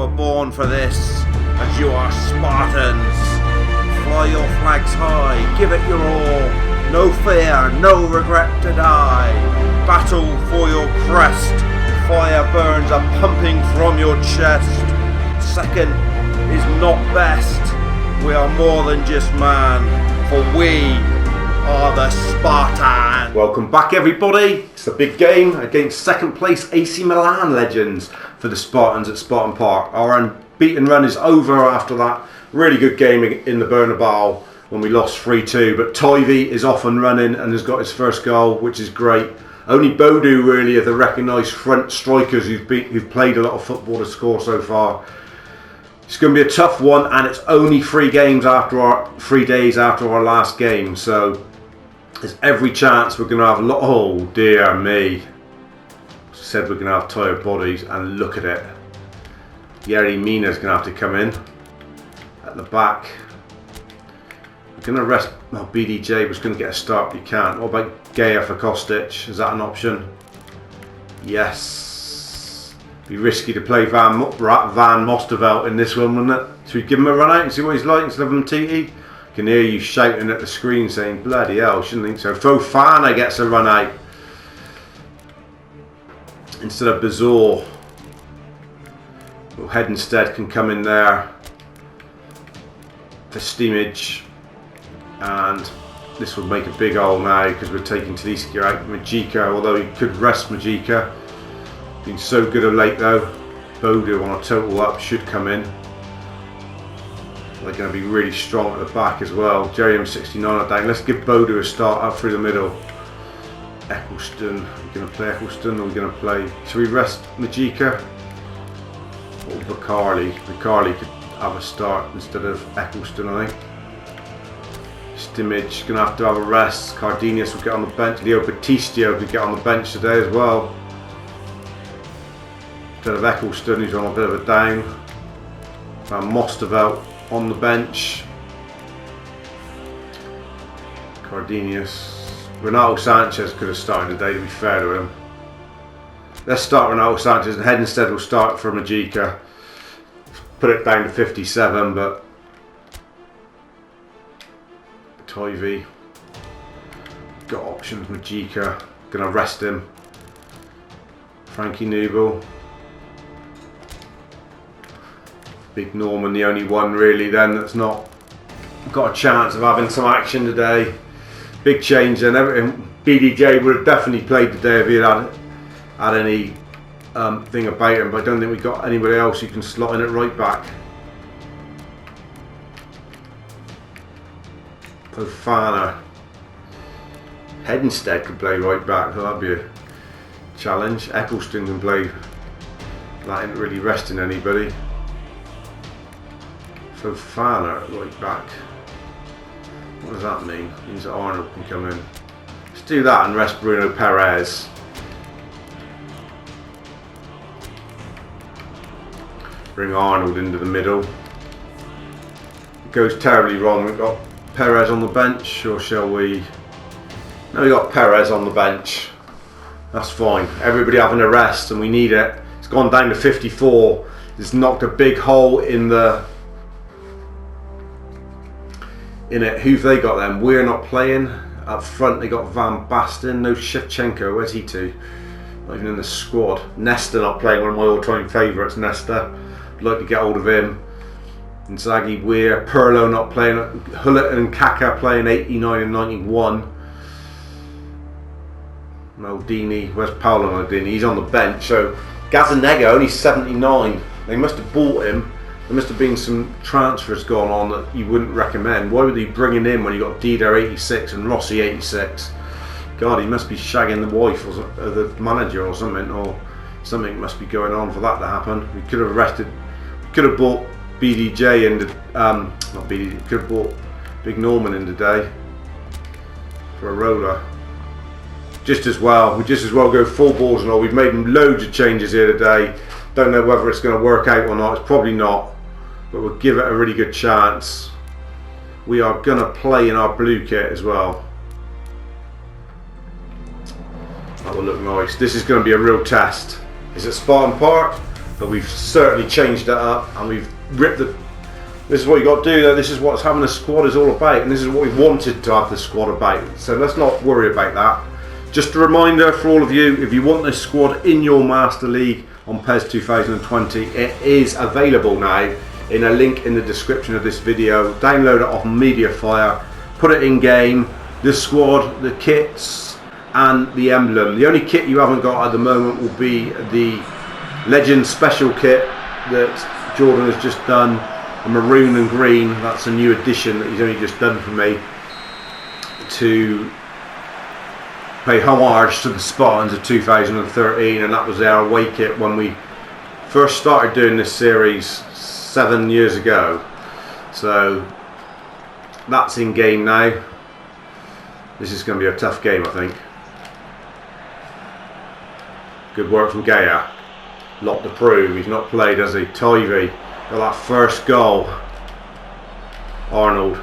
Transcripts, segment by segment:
were born for this, as you are Spartans. Fly your flags high, give it your all. No fear, no regret to die. Battle for your crest. Fire burns are pumping from your chest. Second is not best. We are more than just man, for we are the Spartan. Welcome back, everybody. It's a big game against second place AC Milan legends for the Spartans at Spartan Park. Our unbeaten run is over after that really good game in the Bernabeu when we lost 3-2. But Tivy is off and running and has got his first goal, which is great. Only Bodu really are the recognised front strikers who've played a lot of football to score so far. It's going to be a tough one, and it's only 3 days after our last game, so there's every chance we're going to have a lot. Oh dear me! Said we're going to have tired bodies, and look at it. Yerry Mina's going to have to come in at the back. We're going to rest. Well, BDJ was going to get a start, but you can't. What about Gaya for Kostic? Is that an option? Yes. Be risky to play Van Mosterveld in this one, wouldn't it? Should we give him a run out and see what he's like instead of him TT? I can hear you shouting at the screen saying, bloody hell, shouldn't think so. Fofana gets a run out instead of Bazour. Well, Head instead can come in there for Steamage, and this would make a big hole now because we're taking Taliska out. Majika, although he could rest Majika. Been so good of late though. Bodu on a total up should come in. They're going to be really strong at the back as well. Jerry M69 are down. Let's give Bodu a start up through the middle. Eccleston. We're going to play Eccleston, or we're going to play. Should we rest Majika? Or Bacarli? Bacarli could have a start instead of Eccleston, I think. Stimage going to have a rest. Cardenius will get on the bench. Leo Batistio could get on the bench today as well. Instead of Eccleston, who's on a bit of a down. Van Mosterveld on the bench. Cardenius. Renato Sanchez could have started today, to be fair to him. Let's start Renato Sanchez, and Head instead will start for Majika. Put it down to 57, but Tivy. Got options. Majika. Gonna rest him. Frankie Noble. Big Norman, the only one really then that's not got a chance of having some action today. Big change and everything. BDJ would have definitely played today if he had any thing about him, but I don't think we got anybody else who can slot in at right back. Fofana. Head instead could play right back, so that'd be a challenge. Eccleston can play. That ain't really resting anybody. Fofana at right back. What does that mean? It means that Arnold can come in. Let's do that and rest Bruno Perez. Bring Arnold into the middle. It goes terribly wrong. We've got Perez on the bench, or shall we? No, we got Perez on the bench. That's fine. Everybody having a rest, and we need it. It's gone down to 54. It's knocked a big hole in it. Who've they got then? We're not playing. Up front they got Van Basten. No Shevchenko. Where's he to? Not even in the squad. Nesta not playing. One of my all-time favourites, Nesta. I'd like to get hold of him. Inzaghi, Weir. Pirlo not playing. Hullet and Kaka playing 89 and 91. Maldini. Where's Paolo Maldini? He's on the bench. So Gazzaniga only 79. They must have bought him. There must have been some transfers going on that you wouldn't recommend. Why would he bring him in when you got Dida 86 and Rossi 86? God, he must be shagging the wife or the manager or something must be going on for that to happen. We could have could have bought BDJ into, not BDJ, could have bought Big Norman in today for a roller. Just as well, we just as well go full balls and all. We've made loads of changes here today. Don't know whether it's going to work out or not. It's probably not. But we'll give it a really good chance. We are going to play in our blue kit as well. That will look nice. This is going to be a real test. It's at Spartan Park. but we've certainly changed it up, and we've ripped the. This is what you got to do though, this is what having a squad is all about, and this is what we wanted to have the squad about, so let's not worry about that. Just a reminder for all of you, if you want this squad in your Master League on PES 2020, it is available now in a link in the description of this video. Download it off Mediafire, put it in game, the squad, the kits and the emblem. The only kit you haven't got at the moment will be the Legend Special kit that Jordan has just done. A maroon and green, that's a new addition that he's only just done for me to pay homage to the Spartans of 2013, and that was our away kit when we first started doing this series 7 years ago. So that's in game now. This is going to be a tough game, I think. Good work from Gaia. Lot to prove. He's not played, has he? Tivy got that first goal. Arnold.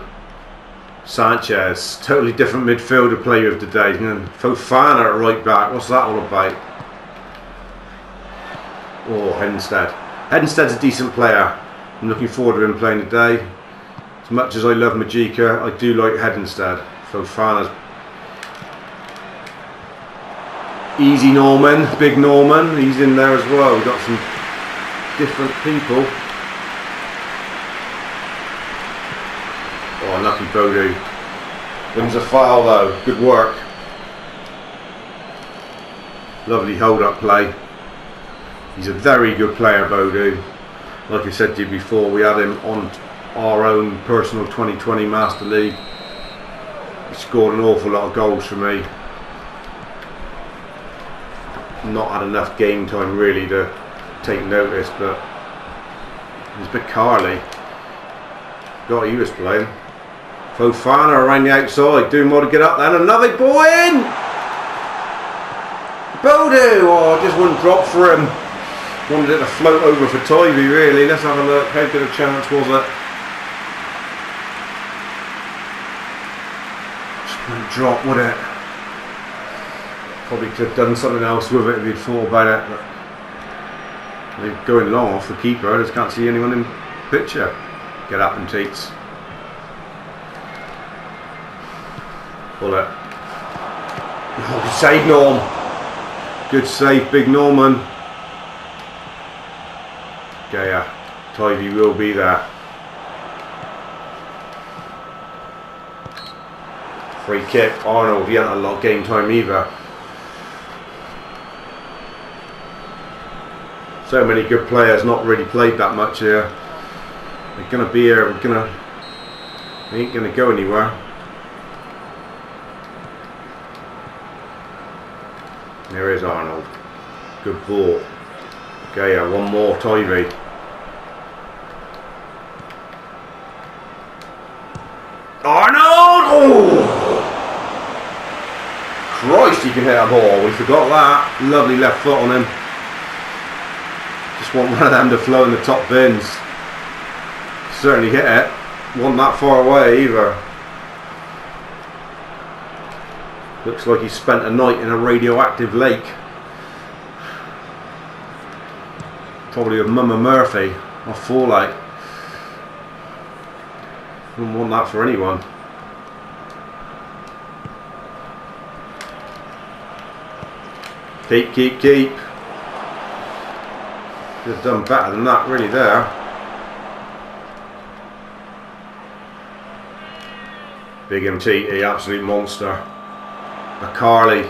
Sanchez. Totally different midfielder to play with today. And Fofana at right back. What's that all about? Oh, Hedenstad. Hedenstad's a decent player. I'm looking forward to him playing today. As much as I love Majika, I do like Hedenstad. Fofana's easy Norman, big Norman, he's in there as well. We've got some different people. Oh, unlucky Bodie. Wins a foul though, good work. Lovely hold up play. He's a very good player, Bodie. Like I said to you before, we had him on our own personal 2020 Master League. He scored an awful lot of goals for me. Not had enough game time really to take notice, but he's a bit Carly. God, he was playing. Fofana around the outside, doing more to get up then. Another ball in! Bodo! Oh, just one drop for him. Wanted it to float over for Tivy really. Let's have a look. How good a chance was it? Just wouldn't drop, would it? Probably could have done something else with it if he'd thought about it, but they're going long off the keeper. I just can't see anyone in picture. Get up and teats. Pull it. Oh, good save, Norm. Good save, big Norman. Gaia. Tivy will be there. Free kick. Arnold, he hadn't a lot of game time either. So many good players, not really played that much here. They're gonna be here. They ain't gonna go anywhere. There is Arnold. Good ball. Gaia, one more. Tivy. Arnold! Oh! Christ, he can hit a ball. We forgot that. Lovely left foot on him. Just want one of them to flow in the top bins. Certainly hit it. Wasn't that far away either. Looks like he spent a night in a radioactive lake. Probably with Mama Murphy or Fallout. Wouldn't want that for anyone. Keep. Could have done better than that really there. Big MTT, absolute monster. A Carly.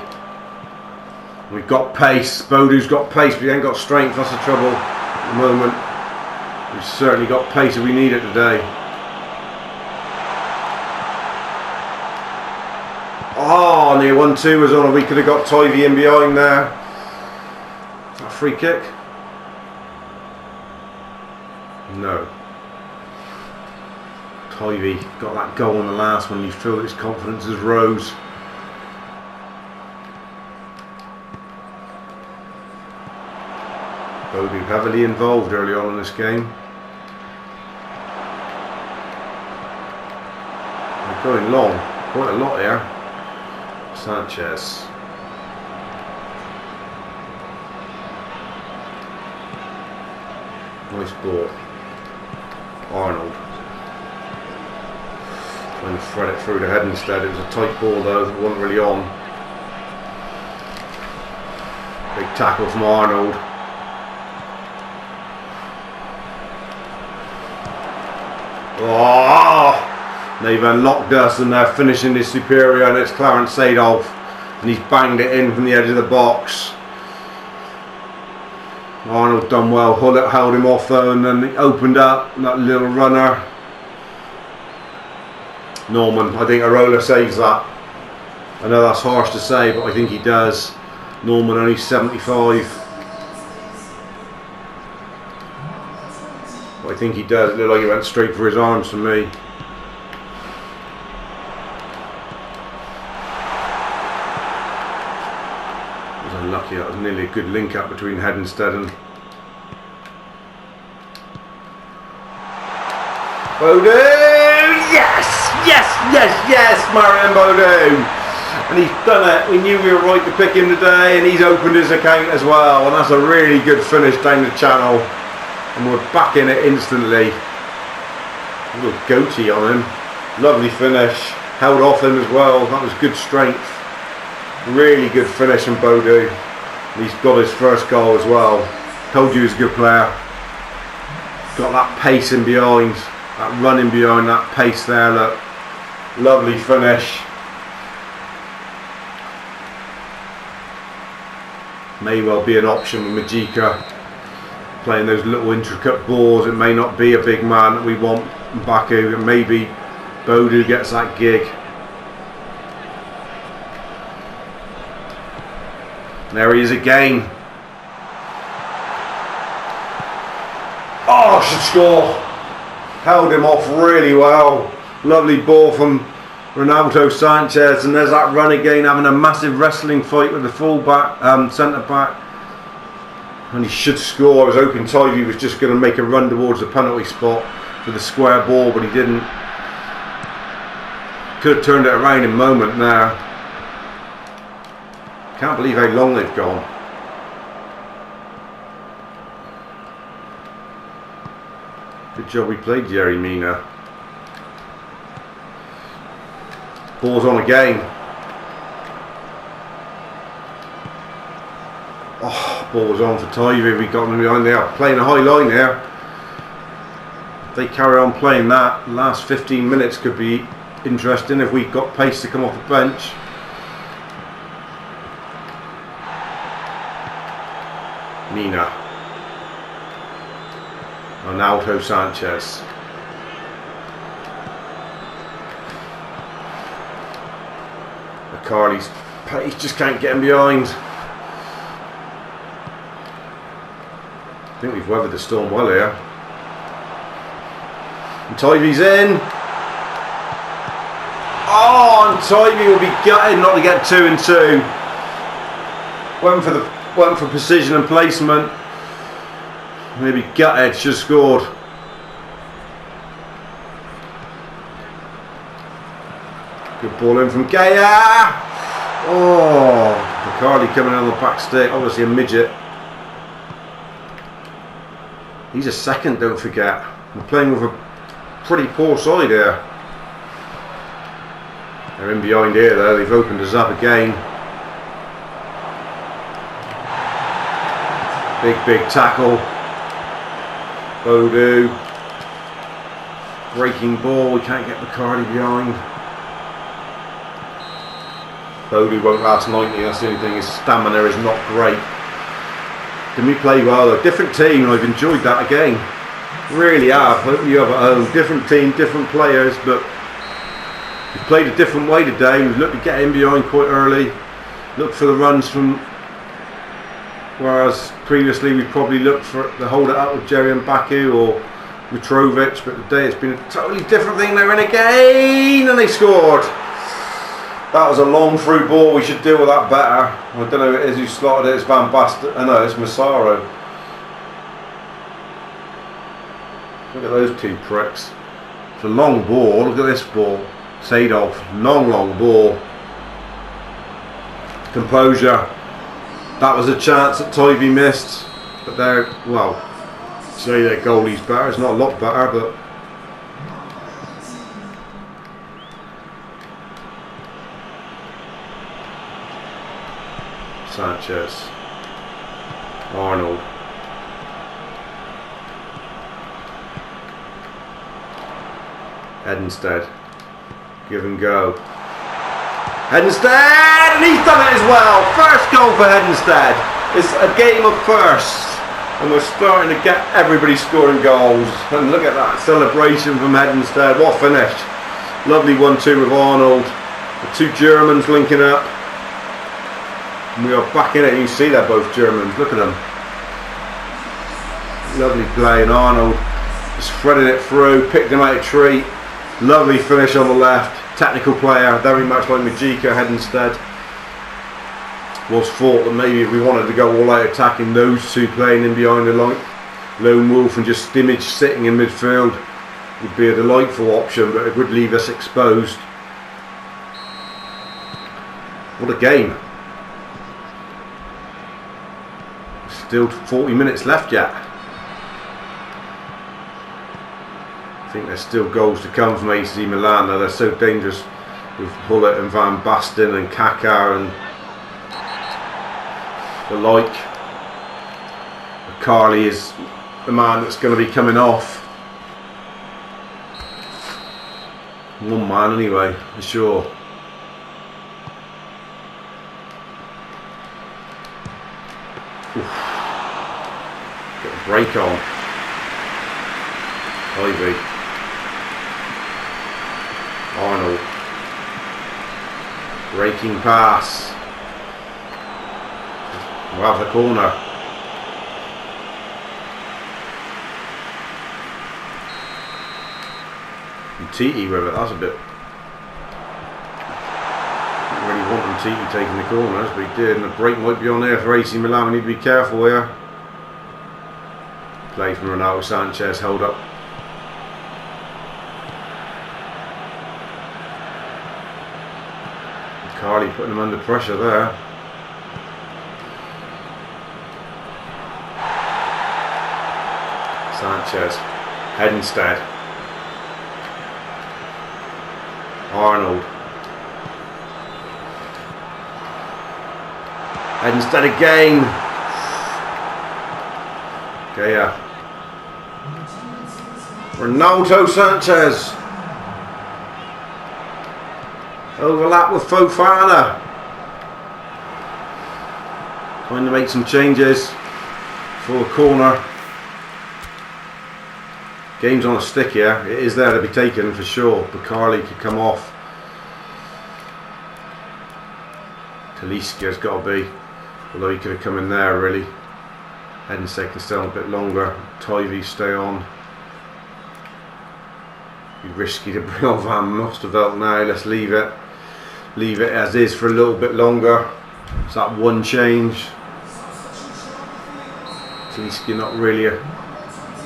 We've got pace. Bodu's got pace, but he ain't got strength. That's the trouble at the moment. We've certainly got pace if we need it today. Oh, near 1-2 was on, and we could have got Tivy in behind there. Is that a free kick? No. Tivy got that goal in the last one. You feel his confidence has rose. Bodu heavily involved early on in this game. They're going long, quite a lot here. Sanchez. Nice ball. Arnold. Trying to thread it through the head instead. It was a tight ball though, it wasn't really on. Big tackle from Arnold. Oh! They've unlocked us and they're finishing this superior, and it's Clarence Sadolf. And he's banged it in from the edge of the box. Arnold done well, held him off though, and then he opened up, that little runner. Norman, I think Auracle saves that. I know that's harsh to say, but I think he does. Norman only 75. But I think he does. It looked like he went straight for his arms for me. Unlucky, that was nearly a good link up between Hedenstead and Bodo. Yes, yes, yes, yes, Marion Bodo, and he's done it. We knew we were right to pick him today, and he's opened his account as well, and that's a really good finish down the channel, and we're back in it instantly. A little goatee on him, lovely finish, held off him as well. That was good strength. Really good finish from Bodo. He's got his first goal as well. Told you he's a good player. Got that pace in behind, that running behind, that pace there. Look, lovely finish. May well be an option with Majika playing those little intricate balls. It may not be a big man that we want Baku, and maybe Bodo gets that gig. There he is again. Oh, should score. Held him off really well. Lovely ball from Ronaldo Sanchez, and there's that run again, having a massive wrestling fight with the full-back, centre back. And he should score. I was hoping Tivy was just going to make a run towards the penalty spot for the square ball, but he didn't. Could have turned it around in a moment now. Can't believe how long they've gone. Good job we played Jerry Mina. Ball's on again. Oh, ball was on for Tivy. We got them behind there, playing a high line there. If they carry on playing that, the last 15 minutes could be interesting if we've got pace to come off the bench. Mina. Ronaldo Sanchez. McCarley's pace just can't get him behind. I think we've weathered the storm well here. And Tivy's in. Oh, and Tivy will be gutted not to get 2 and 2. Went for precision and placement. Maybe gutted, should have scored. Good ball in from Gaya. Oh, McCarley coming in on the back stick. Obviously a midget. He's a second, don't forget. We're playing with a pretty poor side here. They're in behind here though. They've opened us up again. Big tackle. Bodo. Breaking ball. We can't get McCarty behind. Bodo won't last 90. That's the only thing. His stamina is not great. Can we play well? A different team, and I've enjoyed that again. Really have. Hope you have at home. Different team, different players, but we've played a different way today. We've looked to get in behind quite early. Looked for the runs from. Whereas previously we probably looked for to hold it up with Jerry and Baku or Mitrovic, but today it's been a totally different thing. They're in again and they scored. That was a long through ball. We should deal with that better. I don't know who it is who slotted it. It's Van Basten. Oh no, it's Massaro. Look at those two pricks. It's a long ball. Look at this ball. Sadolf. Long ball. Composure. That was a chance that Tivy missed, but they're, well, say their goalie's better. It's not a lot better, but Sanchez, Arnold, Hedenstead, give and go. Hedenstead, and he's done it as well. First goal for Hedenstead. It's a game of firsts, and we're starting to get everybody scoring goals. And look at that celebration from Hedenstead. What finish! Lovely 1-2 with Arnold. The two Germans linking up. And we are back in it. You can see they're both Germans. Look at them. Lovely play, and Arnold just threading it through, picked him out a treat. Lovely finish on the left. Technical player, very much like Majika. Hedenstead was thought that maybe if we wanted to go all out attacking, those two playing in behind the lone wolf and just Stimage sitting in midfield would be a delightful option, but it would leave us exposed. What a game. Still 40 minutes left yet. I think there's still goals to come from AC Milan. Now they're so dangerous with Hullet and Van Basten and Kaká and the like. Carly is the man that's going to be coming off. One man anyway, for sure. Oof. Get a break on. Ivy. Arnold. Breaking pass. We'll have the corner. And Titi with it, that's a bit. Didn't really want him Titi taking the corners, but he did, and the break might be on there for AC Milan. We need to be careful here. Play from Ronaldo Sanchez, hold up. Carly putting him under pressure there. Sanchez, Hedenstead, Arnold, Hedenstead again. Okay, yeah. Ronaldo Sanchez. Overlap with Fofana. Trying to make some changes for the corner. Game's on a stick here. It is there to be taken for sure. Bacarli could come off. Taliskia's got to be. Although he could have come in there really. Hedenstead can stay on a bit longer. Tivy stay on. Be risky to bring on Van Mosterveld now. Let's leave it. Leave it as is for a little bit longer. It's that one change. Taliskia not really a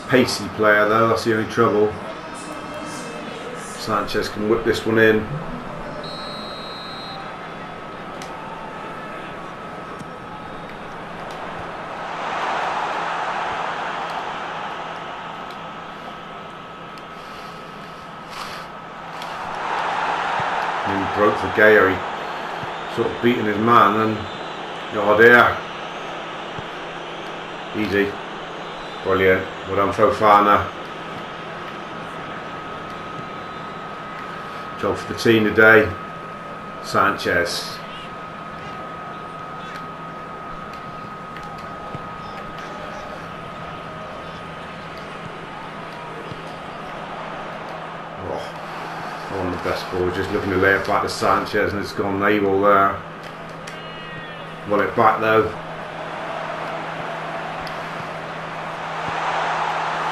pacey player though, that's the only trouble. Sanchez can whip this one in. And he broke for Gaya, he sort of beating his man and oh dear. Easy. Brilliant. Well done Fofana. Job for the team today. Sanchez. Oh, one of the best balls. Just looking to lay it back to Sanchez and it's gone able there. Won it back though.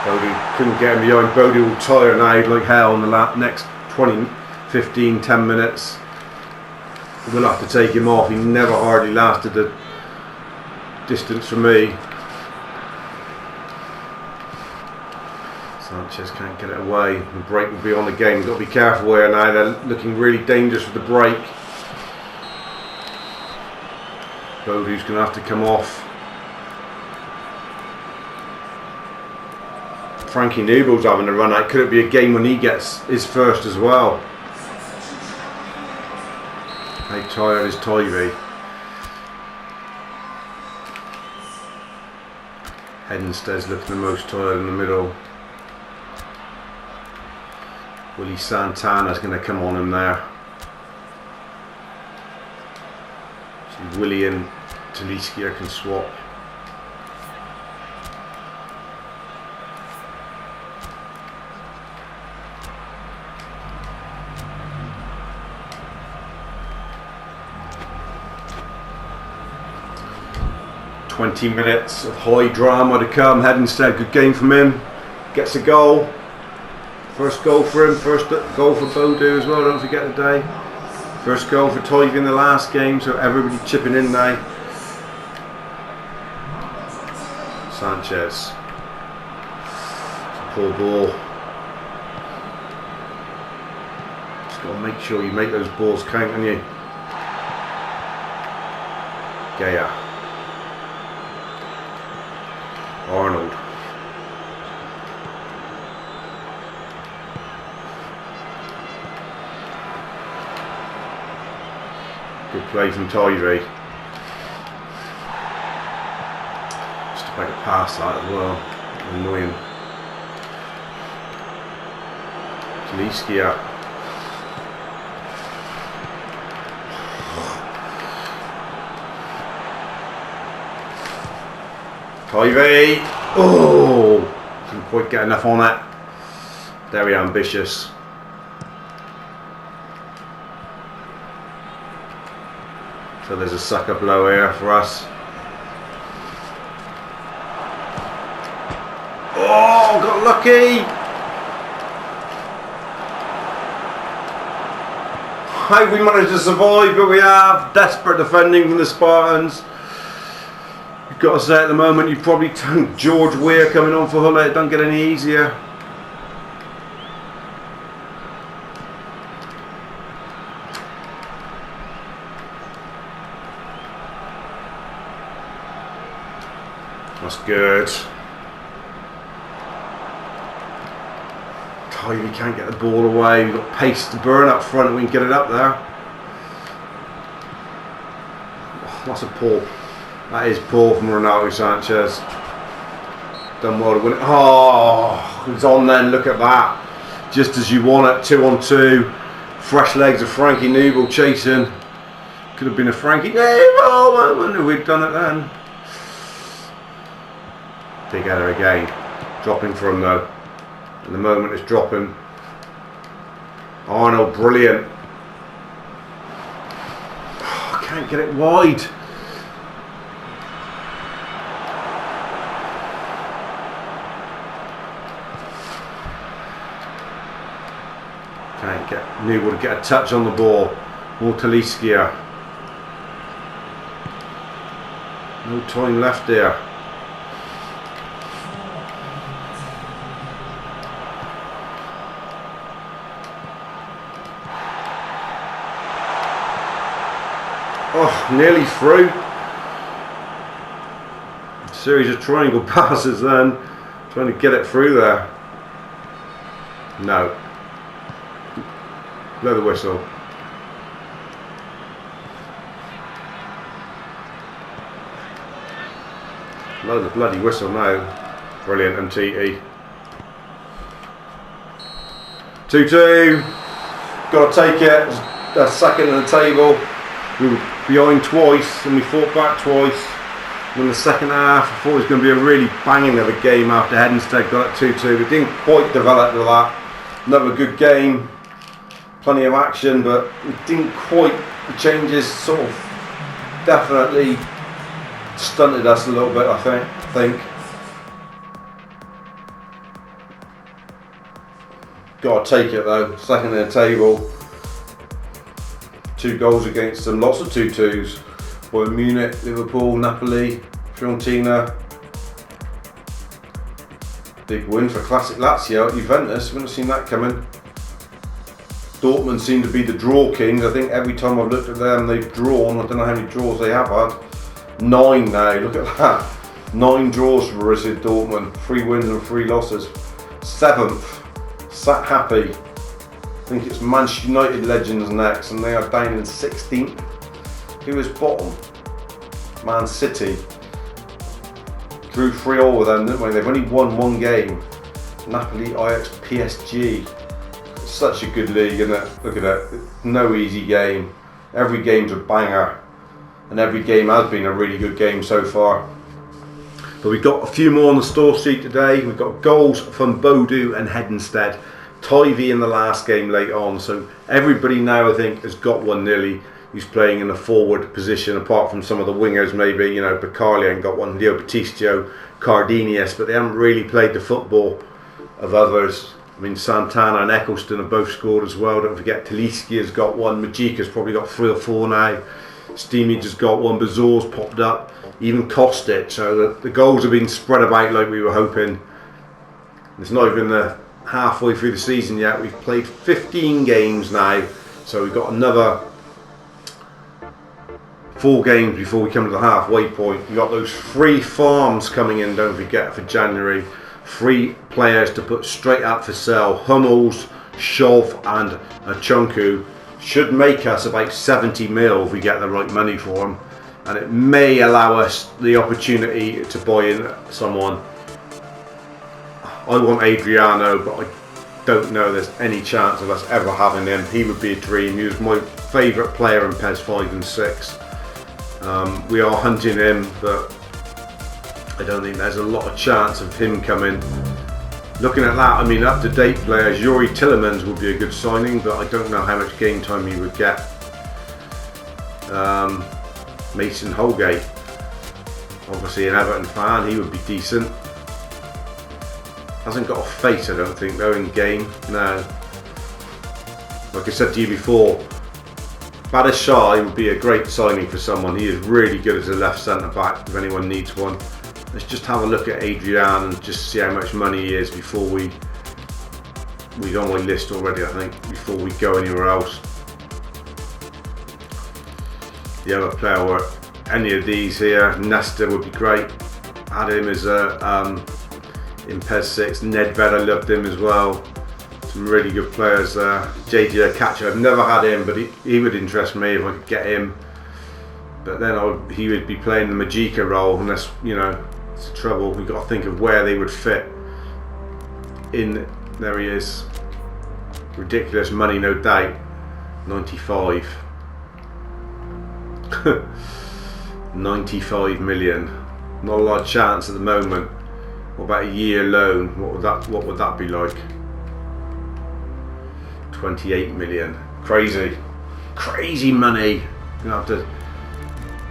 Bodie couldn't get him behind. Bodie will tire now like hell in the next 20, 15, 10 minutes. We'll have to take him off. He never hardly lasted the distance for me. Sanchez can't get it away. The break will be on the game. We've got to be careful here now. They're looking really dangerous with the break. Bodie's going to have to come off. Frankie Nubel's having a run out. Could it be a game when he gets his first as well? How tired is Tivy? Hedensted's looking the most tired in the middle. Willie Santana's going to come on him there. So Willie and Taliskia can swap. "20 minutes of high drama to come." Hedenstead, good game from him. Gets a goal. First goal for him. First goal for Bodo as well, don't forget today. First goal for Tivy in the last game, so everybody chipping in now. Sanchez. It's a poor ball. Just got to make sure you make those balls count, haven't you? Gaya. Arnold. Good play from Tivy. Just to make a pass that as well. Annoying. Taliskia. Tivy. Oh, didn't quite get enough on it. Very ambitious. So there's a sucker blow here for us. Oh, got lucky. How we managed to survive, but we have. Desperate defending from the Spartans. You've got to say at the moment, you probably don't. George Weir coming on for Hull, it don't get any easier. That's good. Tivy can't get the ball away. We've got pace to burn up front, we can get it up there. Oh, that's a poor. That is poor from Ronaldo Sanchez. Done well to win it. Oh, it's on then, look at that. Just as you want it, 2-on-2. Fresh legs of Frankie Nubel chasing. Could have been a Frankie Nubel moment if we'd done it then. Big header again. Dropping for him though. At the moment it's dropping. Arnold, brilliant. Oh, I can't get it wide. Can't get Newell to get a touch on the ball. More Taliskia. No time left there. Oh, nearly through. A series of triangle passes then. Trying to get it through there. No. Blow the whistle. Blow the bloody whistle now. Brilliant, MTE. 2-2. Got to take it. A second in the table. We were behind twice and we fought back twice. And in the second half, I thought it was going to be a really banging of a game after Hedenstead got it 2-2. We didn't quite develop to that. Another good game. Plenty of action, but we didn't quite. The changes sort of definitely stunted us a little bit, I think. Got to take it though. Second in the table. 2 goals against them. Lots of 2-2s. Bayern Munich, Liverpool, Napoli, Fiorentina. Big win for classic Lazio at Juventus. Wouldn't have seen that coming. Dortmund seem to be the draw kings. I think every time I've looked at them, they've drawn. I don't know how many draws they have had. 9 now. Look at that. 9 draws for Borussia Dortmund. 3 wins and 3 losses. 7th, sat happy. I think it's Manchester United Legends next, and they are down in 16th. Who is bottom? Man City. Drew 3-all with them, didn't we? They've only won one game. Napoli, Ajax, PSG. It's such a good league, isn't it? Look at it. No easy game. Every game's a banger, and every game has been a really good game so far. But we've got a few more on the store sheet today. We've got goals from Bodu and Hedenstead. Tivy in the last game late on, so everybody now I think has got one nearly who's playing in a forward position, apart from some of the wingers maybe. You know, Bacarli ain't got one, Leo Batistio, Cardinius, but they haven't really played the football of others. I mean, Santana and Eccleston have both scored as well. Don't forget Taliski has got one, Majika's probably got 3 or 4 now, Steamy just got one, Bazor's popped up, even Kostic, so the goals have been spread about like we were hoping. It's not even the halfway through the season yet. We've played 15 games now, so we've got another 4 games before we come to the halfway point. We've got those free farms coming in, don't forget, for January. 3 players to put straight up for sale. Hummels, Shov and Chunku should make us about 70 mil if we get the right money for them, and it may allow us the opportunity to buy in someone. I want Adriano, but I don't know there's any chance of us ever having him. He would be a dream. He was my favourite player in PES 5 and 6. We are hunting him, but I don't think there's a lot of chance of him coming. Looking at that, I mean, up-to-date players, Yuri Tillemans would be a good signing, but I don't know how much game time he would get. Mason Holgate, obviously an Everton fan, he would be decent. Hasn't got a face, I don't think, though, in game. No. Like I said to you before, Badashai would be a great signing for someone. He is really good as a left centre back if anyone needs one. Let's just have a look at Adrian and just see how much money he is before we're on my list already, I think, before we go anywhere else. The other player were any of these here. Nesta would be great. Had him as a in PES 6. Nedved, I loved him as well. Some really good players there. JJ Akacha, I've never had him, but he would interest me if I could get him. But then he would be playing the Majika role, and that's, you know, it's the trouble. We've got to think of where they would fit in. There he is. Ridiculous money, no doubt. 95. 95 million. Not a lot of chance at the moment. What about a year loan? What would that be like? 28 million. Crazy money. Gonna have to. A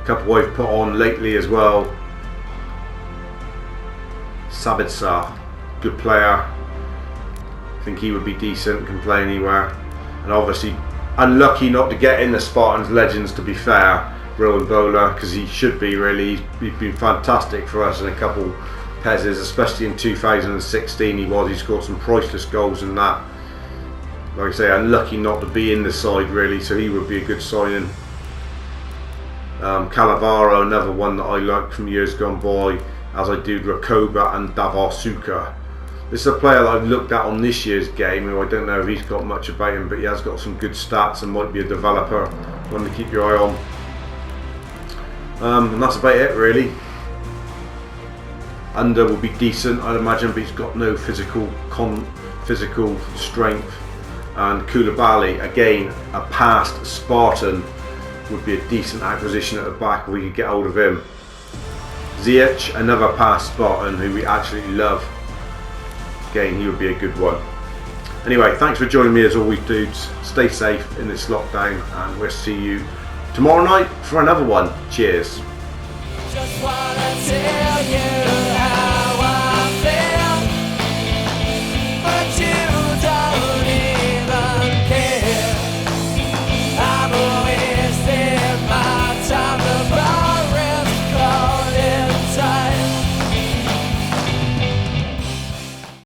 couple I've put on lately as well. Sabitzer, good player. I think he would be decent, can play anywhere. And obviously unlucky not to get in the Spartans Legends, to be fair, Rowan Bowler, because he should be really. He's been fantastic for us in a couple PESs, especially in 2016 he scored some priceless goals in that. Like I say, unlucky not to be in the side really, so he would be a good signing. Calavaro, another one that I like from years gone by, as I do Rakoba and Davarsuka. This is a player that I've looked at on this year's game, who I don't know if he's got much about him, but he has got some good stats and might be a developer, one to keep your eye on. And that's about it really. Under will be decent, I'd imagine, but he's got no physical strength. And Koulibaly, again, a past Spartan, would be a decent acquisition at the back if we could get hold of him. Ziyech, another past Spartan who we absolutely love. Again, he would be a good one. Anyway, thanks for joining me as always, dudes. Stay safe in this lockdown, and we'll see you tomorrow night for another one. Cheers. Just wanna tell you